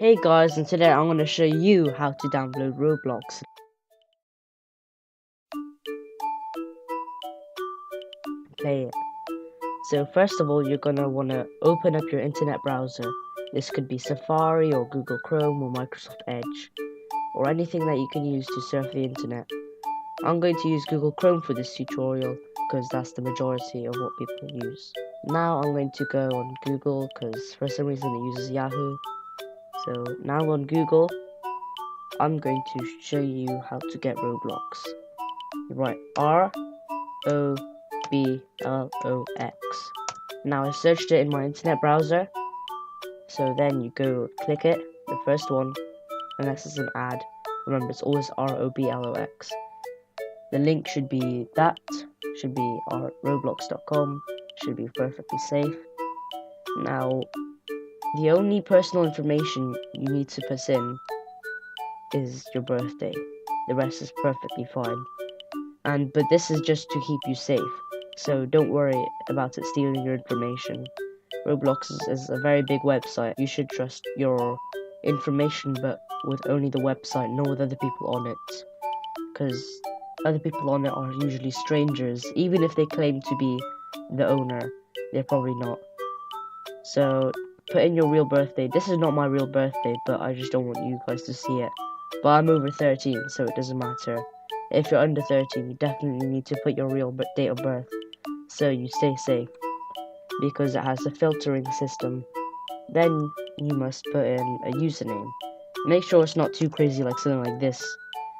Hey guys, and today I'm going to show you how to download Roblox. Play it. So first of all, you're going to want to open up your internet browser. This could be Safari or Google Chrome or Microsoft Edge, or anything that you can use to surf the internet. I'm going to use Google Chrome for this tutorial because that's the majority of what people use. Now I'm going to go on Google because for some reason it uses Yahoo. So now on Google, I'm going to show you how to get Roblox. You write ROBLOX. Now I searched it in my internet browser. So then you go click it, the first one, unless it's an ad. Remember, it's always ROBLOX. The link should be roblox.com, should be perfectly safe. Now, the only personal information you need to put in is your birthday. The rest is perfectly fine. But this is just to keep you safe, so don't worry about it stealing your information. Roblox is a very big website. You should trust your information, but with only the website, no other people on it. Because other people on it are usually strangers. Even if they claim to be the owner, they're probably not. So put in your real birthday. This is not my real birthday, but I just don't want you guys to see it. But I'm over 13, so it doesn't matter. If you're under 13, you definitely need to put your real date of birth, so you stay safe, because it has a filtering system. Then you must put in a username. Make sure it's not too crazy like something like this,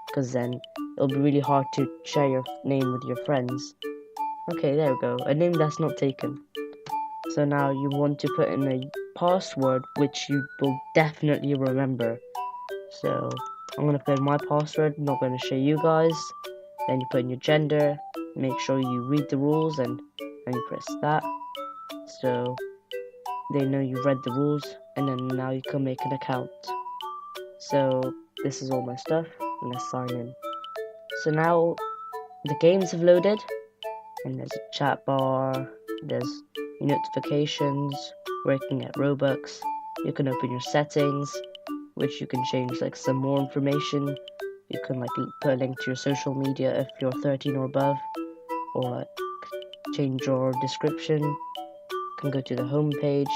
because then it'll be really hard to share your name with your friends. Okay, there we go, a name that's not taken. So now you want to put in a password which you will definitely remember. So I'm going to put in my password, I'm not going to show you guys. Then you put in your gender, make sure you read the rules and you press that. So they know you've read the rules, and then now you can make an account. So this is all my stuff, and let's sign in. So now the games have loaded, and there's a chat bar, there's notifications, where you can get Robux. You can open your settings, which you can change like some more information. You can like put a link to your social media if you're 13 or above, or like change your description. You can go to the home page.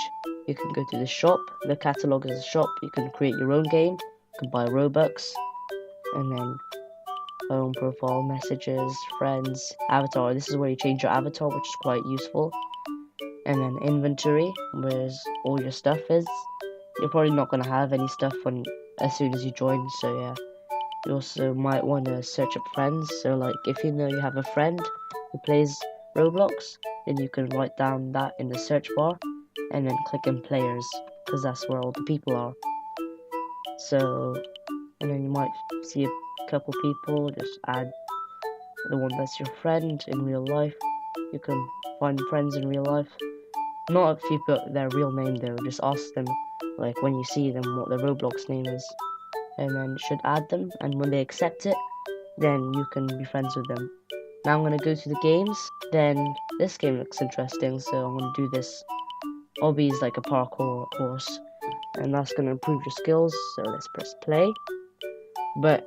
You can go to the shop. The catalog is a shop. You can create your own game. You can buy Robux, and then home, profile, messages, friends, avatar. This is where you change your avatar, which is quite useful. And then inventory, where all your stuff is. You're probably not gonna have any stuff as soon as you join, so yeah. You also might want to search up friends, so like if you know you have a friend who plays Roblox, then you can write down that in the search bar, and then click in players, because that's where all the people are. So, and then you might see a couple people, just add the one that's your friend in real life. You can find friends in real life. Not if you put their real name though, just ask them, like when you see them, what their Roblox name is. And then you should add them, and when they accept it, then you can be friends with them. Now I'm going to go to the games. Then this game looks interesting, so I'm going to do this. Obby is like a parkour course, and that's going to improve your skills, so let's press play. But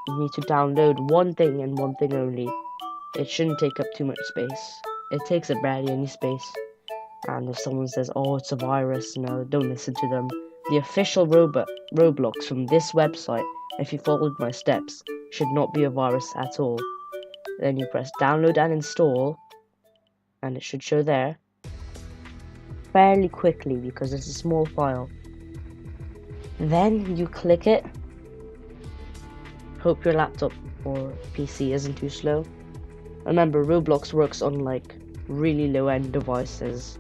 you need to download one thing and one thing only. It shouldn't take up too much space. It takes up barely any space. And if someone says, oh, it's a virus, no, don't listen to them. The official Roblox from this website, if you followed my steps, should not be a virus at all. Then you press download and install, and it should show there fairly quickly because it's a small file. Then you click it. Hope your laptop or PC isn't too slow. Remember, Roblox works on like really low-end devices.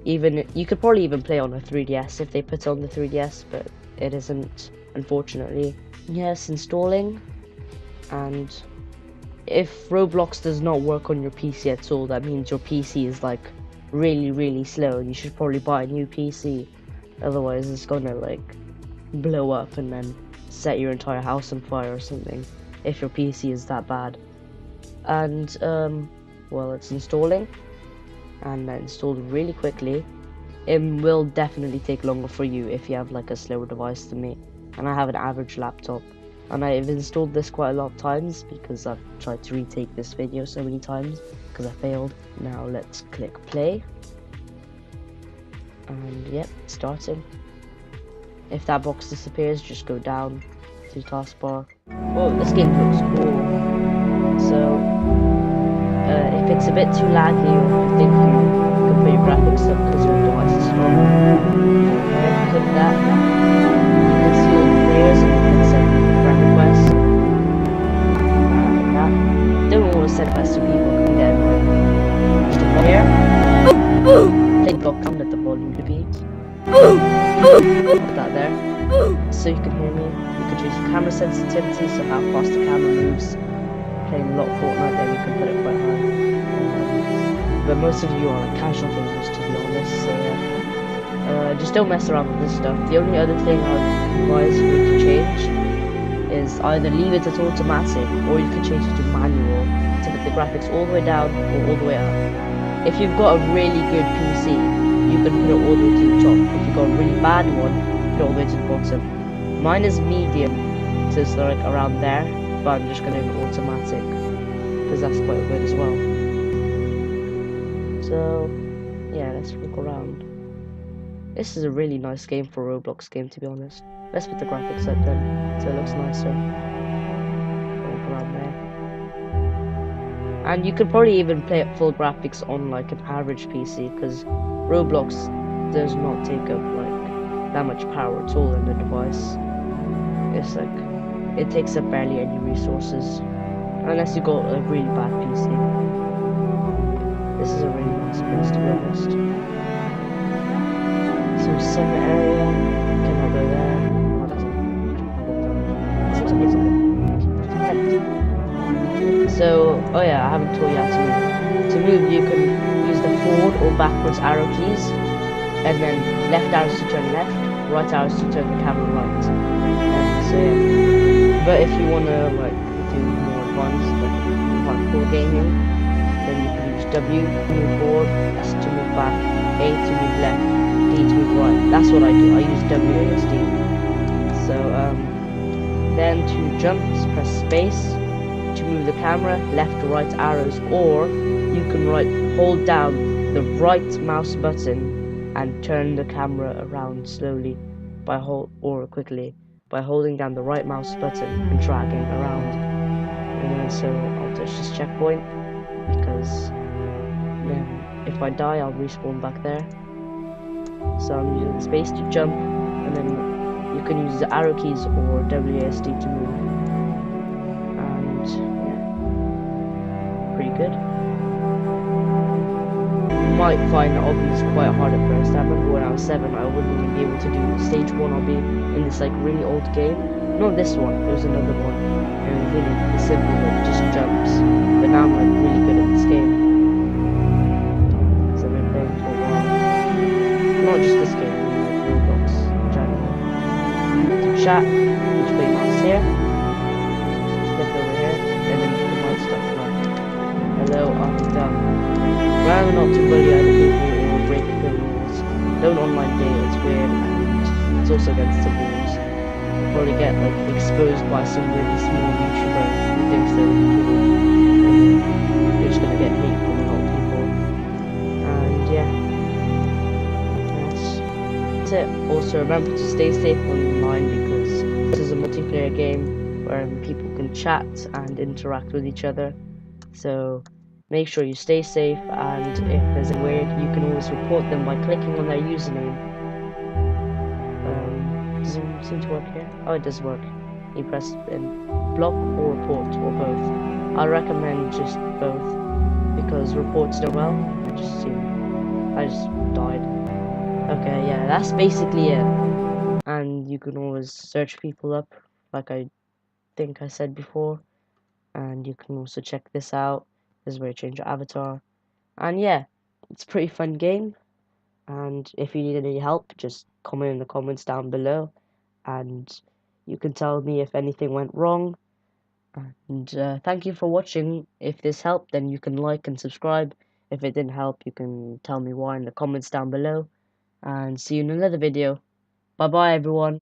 Even you could probably even play on a 3DS if they put it on the 3DS, but it isn't, unfortunately. Yes, installing. And if Roblox does not work on your PC at all, that means your PC is like really slow, and you should probably buy a new PC. Otherwise it's gonna like blow up and then set your entire house on fire or something, if your PC is that bad. And well, it's installing, and that installed really quickly. it will definitely take longer for you if you have like a slower device than me. And I have an average laptop. And I've installed this quite a lot of times because I've tried to retake this video so many times because I failed. Now let's click play. And yep, it's starting. If that box disappears, just go down to taskbar. Oh, this game looks cool. So, if it's a bit too laggy or if you think you can put your graphics up because your device is slow, go ahead, click that. You can see all the players and you can send friend requests. And that. Don't always send requests to people, can get annoying. Just over here. Play the block down at the volume to be. Put that there. So you can hear me. You can choose camera sensitivity, so how fast the camera moves. Playing a lot of Fortnite, then you can put it quite high. But most of you are like casual gamers, to be honest. So yeah, just don't mess around with this stuff. The only other thing I'd advise you to change is either leave it at automatic, or you can change it to manual to put the graphics all the way down or all the way up. If you've got a really good PC, you can put it all the way to the top. If you've got a really bad one, put it all the way to the bottom. Mine is medium, so it's like around there, but I'm just going to do automatic because that's quite good as well. So yeah, let's look around. This is a really nice game for a Roblox game, to be honest. Let's put the graphics up then, so it looks nicer. Look around there. And you could probably even play at full graphics on like an average PC, because Roblox does not take up like that much power at all in the device. It's like it takes up barely any resources, unless you got a really bad PC. This is a really nice place, to be honest. So center area, cannot go there. Oh, that's amazing. So, oh yeah, I haven't told you how to move. To move, you can use the forward or backwards arrow keys, and then left arrows to turn left, right arrows to turn the camera right. So yeah. But if you wanna like do more advanced, like hardcore gaming, then you can use W to move forward, S to move back, A to move left, D to move right. That's what I do. I use WASD. So then to jump, press space. To move the camera, left or right arrows, or you can hold down the right mouse button and turn the camera around slowly or quickly by holding down the right mouse button and dragging around. And then so I'll touch this checkpoint, because then if I die I'll respawn back there. So I'm using space to jump, and then you can use the arrow keys or WASD to move. And yeah, pretty good. You might find the obbies quite hard at first. I remember when I was 7, I wouldn't even be able to do stage 1 obby in this like really old game. Not this one, there was another one. And it was really simple, like just jumps. But now I'm like really good at this game, because I've been playing for a while. Not just this game, I mean like Roblox in general. To chat, you just put your mouse here, click over here, and then you can write stuff like hello, I'm done. Remember not to bully other people or break the rules. Don't online date, it's weird, and it's also against the rules. You'll probably get like exposed by some really small YouTuber who thinks they're really cool, and you're just gonna get hate from a lot of people. And yeah, that's it. Also remember to stay safe online, because this is a multiplayer game where people can chat and interact with each other. So make sure you stay safe, and if there's a weird, you can always report them by clicking on their username. Does it seem to work here? Oh, it does work. You press block or report, or both. I recommend just both, because reports do well. I just died. Okay, yeah, that's basically it. And you can always search people up, like I think I said before. And you can also check this out. This is where you change your avatar. And yeah, it's a pretty fun game. And if you need any help, just comment in the comments down below, and you can tell me if anything went wrong. And thank you for watching. If this helped, then you can like and subscribe. If it didn't help, you can tell me why in the comments down below. and see you in another video. Bye bye everyone.